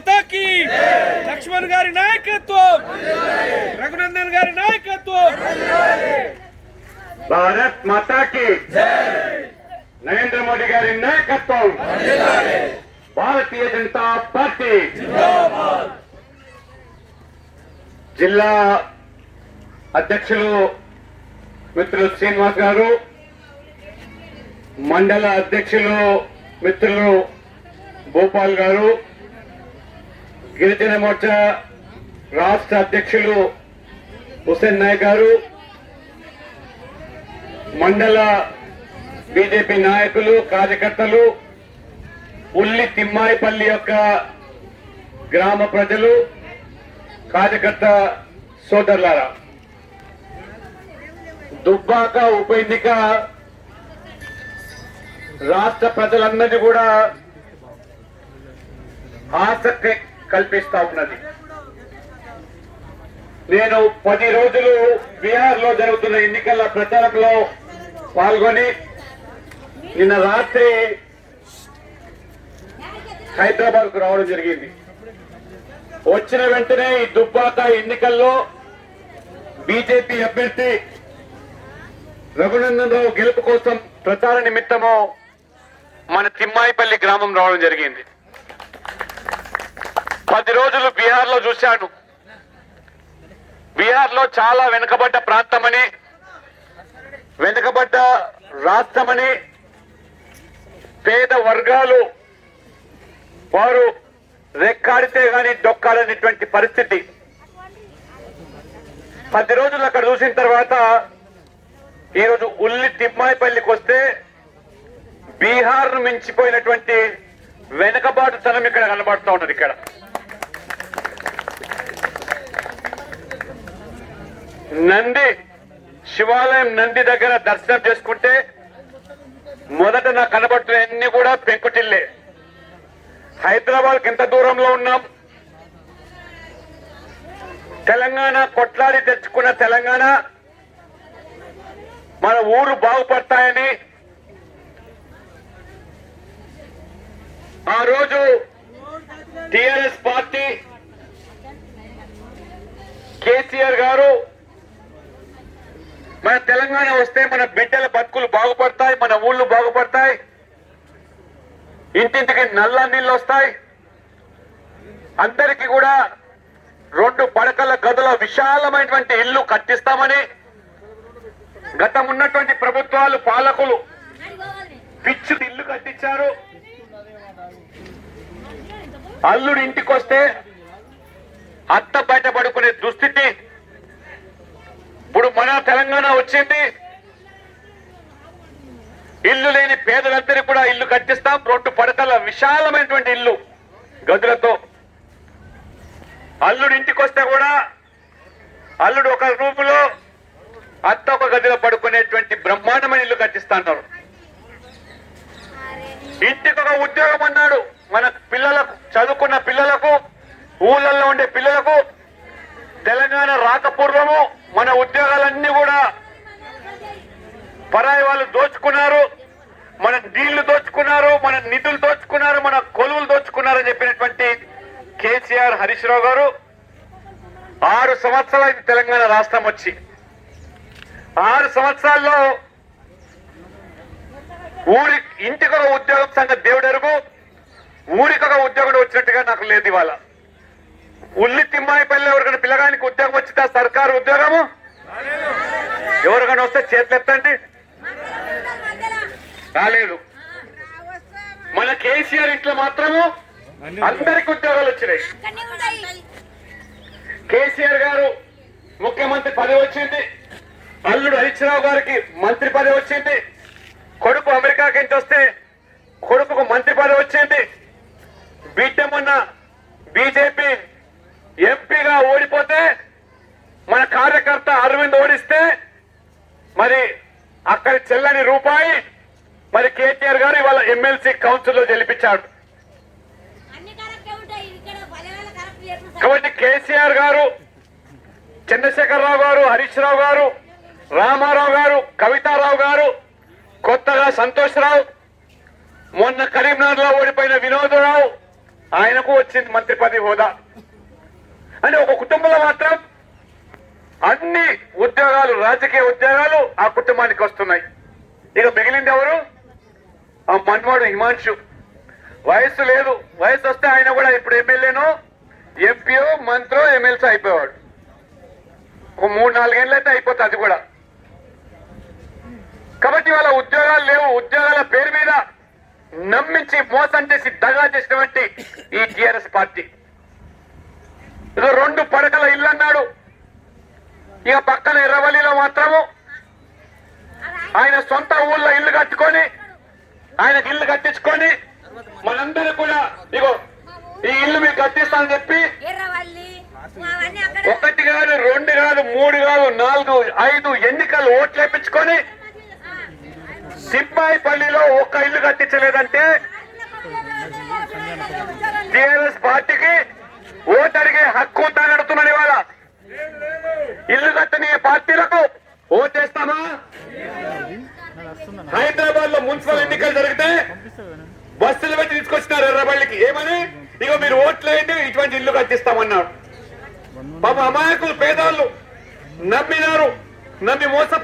మాతాకి లక్ష్మణ్ గారి నాయకత్వం, రఘునందన్ గారి నాయకత్వం, భారత్ మాతాకి నరేంద్ర మోడీ గారి నాయకత్వం, భారతీయ జనతా పార్టీ. జిల్లా అధ్యక్షులు మిత్రులు శ్రీనివాస్ గారు, మండల అధ్యక్షులు మిత్రులు భూపాల్ గారు, గిరిజన మోర్చా రాష్ట్ర అధ్యక్షులు హుసేన్ నాయక్ గారు, మండల బీజేపీ నాయకులు కార్యకర్తలు, ఉల్లి తిమ్మాయిపల్లి యొక్క గ్రామ ప్రజలు, కార్యకర్త సోదరులారా, దుబ్బాక ఉప ఎన్నిక రాష్ట్ర ప్రజలందరినీ కూడా ఆసక్తి కల్పిస్తా ఉన్నది. నేను 10 రోజులు బీహార్ లో జరుగుతున్న ఎన్నికల ప్రచారంలో పాల్గొని నిన్న రాత్రి హైదరాబాద్ కు రావడం జరిగింది. వచ్చిన వెంటనే ఈ దుబ్బాక ఎన్నికల్లో బీజేపీ అభ్యర్థి రఘునందన్ రావు గెలుపు కోసం ప్రచార నిమిత్తము మన తిమ్మాయిపల్లి గ్రామం రావడం జరిగింది. 10 రోజులు బీహార్ లో చూశాను. బీహార్ లో చాలా వెనుకబడ్డ ప్రాంతమని, వెనుకబడ్డ రాష్ట్రమని, పేద వర్గాలు వారు రెక్కాడితే గాని డొక్కాడనేటువంటి పరిస్థితి. 10 రోజులు అక్కడ చూసిన తర్వాత ఈరోజు ఉల్లి తిమ్మాయిపల్లికి వస్తే బీహార్ ను మించిపోయినటువంటి వెనుకబాటుతనం ఇక్కడ కనబడుతూ ఉన్నది. ఇక్కడ నంది శివాలయం నంది దగ్గర దర్శనం చేసుకుంటే మొదట నాకు కనబడుతున్న కూడా పెంకుటిల్లే. హైదరాబాద్కి ఎంత దూరంలో ఉన్నాం. తెలంగాణ కొట్లాడి తెచ్చుకున్న తెలంగాణ, మన ఊరు బాగుపడతాయని ఆ రోజు టిఆర్ఎస్ పార్టీ కేసీఆర్ గారు మన తెలంగాణ వస్తే మన బిడ్డల బతుకులు బాగుపడతాయి, మన ఊళ్ళు బాగుపడతాయి, ఇంటింటికి నల్ల నీళ్ళు వస్తాయి, అందరికీ కూడా 2 పడకల గదుల విశాలమైనటువంటి ఇల్లు కట్టిస్తామని గతం ఉన్నటువంటి ప్రభుత్వాలు పాలకులు పిచ్చి ఇల్లు కట్టించారు. అల్లుడు ఇంటికి వస్తే అత్త బయట పడుకునే దుస్థితి. ఇప్పుడు మన తెలంగాణ వచ్చింది. ఇల్లు లేని పేదలందరికీ కూడా ఇల్లు కట్టిస్తాం. 2 పడకల విశాలమైనటువంటి ఇల్లు గదులతో. అల్లుడు ఇంటికి వస్తే కూడా అల్లుడు ఒక రూపులో, అత్త ఒక గదిలో పడుకునేటువంటి బ్రహ్మాండమైన ఇల్లు కట్టిస్తాన్నారు. ఇంటికి ఒక ఉద్యోగం అన్నాడు. మన పిల్లలకు, చదువుకున్న పిల్లలకు, ఊళ్ళల్లో ఉండే పిల్లలకు తెలంగాణ రాకపూర్వము మన ఉద్యోగాలన్నీ కూడా పరాయి వాళ్ళు దోచుకున్నారు, మన నీళ్లు దోచుకున్నారు, మన నిధులు దోచుకున్నారు, మన కొలువులు దోచుకున్నారని చెప్పినటువంటి కేసీఆర్ హరీష్ రావు గారు 6 సంవత్సరాలు తెలంగాణ రాష్ట్రం వచ్చి 6 సంవత్సరాల్లో ఊరి ఇంటికొక ఉద్యోగం సంగతి దేవుడెరుగు, ఊరికొక ఉద్యోగం వచ్చినట్టుగా నాకు లేదు. ఇవాళ ఉల్లి తిమ్మాయిపల్లి ఎవరికైనా పిల్లగానికి ఉద్యోగం వచ్చితే సర్కారు ఉద్యోగము, ఎవరికైనా వస్తే చేతులు ఎత్తండి. రాలేదు. మన కేసీఆర్ ఇంట్లో మాత్రము అందరికి ఉద్యోగాలు వచ్చినాయి. కేసీఆర్ గారు ముఖ్యమంత్రి పదవి వచ్చింది, అల్లుడు హరీష్ రావు గారికి మంత్రి పదవి వచ్చింది, కొడుకు అమెరికాకి నుంచి వస్తే కొడుకు మంత్రి పదవి వచ్చింది, బిడ్డ మొన్న బీజేపీ ఎంపీగా ఓడిపోతే మన కార్యకర్త అరవింద్ ఓడిస్తే మరి అక్కడి చెల్లని రూపాయి మరి కేటీఆర్ గారు ఇవాళ ఎమ్మెల్సీ కౌన్సిల్లో గెలిపించాడు. కాబట్టి కేసీఆర్ గారు, చంద్రశేఖరరావు గారు, హరీష్ రావు గారు, రామారావు గారు, కవితారావు గారు, కొత్తగా సంతోష్ రావు, మొన్న కరీంనగర్ లో ఓడిపోయిన వినోదరావు, ఆయనకు వచ్చింది మంత్రి పదవి హోదా. అంటే ఒక కుటుంబంలో మాత్రం అన్ని ఉద్యోగాలు, రాజకీయ ఉద్యోగాలు ఆ కుటుంబానికి వస్తున్నాయి. ఇక మిగిలింది ఎవరు? ఆ మన్వాడు హిమాంశు. వయస్సు లేదు, వయసు వస్తే ఆయన కూడా ఇప్పుడు ఎమ్మెల్యేనో, ఎంపీఓ, మంత్రో, ఎమ్మెల్సీ అయిపోయేవాడు. ఒక 3-4 ఏళ్ళు అయితే అయిపోతుంది అది కూడా. కాబట్టి వాళ్ళ ఉద్యోగాలు లేవు. ఉద్యోగాల పేరు మీద నమ్మించి మోసం చేసి దగా చేసినటువంటి ఈ టిఆర్ఎస్ పార్టీ ఇదో 2 పడకల ఇల్లు అన్నాడు. ఇక పక్కన ఎర్రవల్లిలో మాత్రము ఆయన సొంత ఊళ్ళో ఇల్లు కట్టుకొని, ఆయనకి ఇల్లు కట్టించుకొని మనందరూ కూడా ఇగో ఈ ఇల్లు మీకు కట్టిస్తానని చెప్పి 1 కాదు, 2 కాదు, 3 కాదు, 4, 5 ఎన్నికలు ఓట్లు వేయించుకొని సింపాయిపల్లిలో ఒక్క ఇల్లు కట్టించలేదంటే టిఆర్ఎస్ పార్టీకి ఓటు అడిగే హక్కు ఉందని అడుగుతున్నాను. ఇవాళ ఇల్లు కట్టని పార్టీలకు ఓటేస్తామా? హైదరాబాద్ లో మున్సిపల్ ఎన్నికలు జరిగితే బస్సులు పెట్టి తీసుకొచ్చినారు ఎర్రబల్లికి. ఏమని? ఇగో మీరు ఓట్లేయండి, ఇటువంటి ఇల్లు కట్టిస్తామన్నారు. పాప అమాయకులు, పేదవాళ్ళు నమ్మినారు, నమ్మి మోస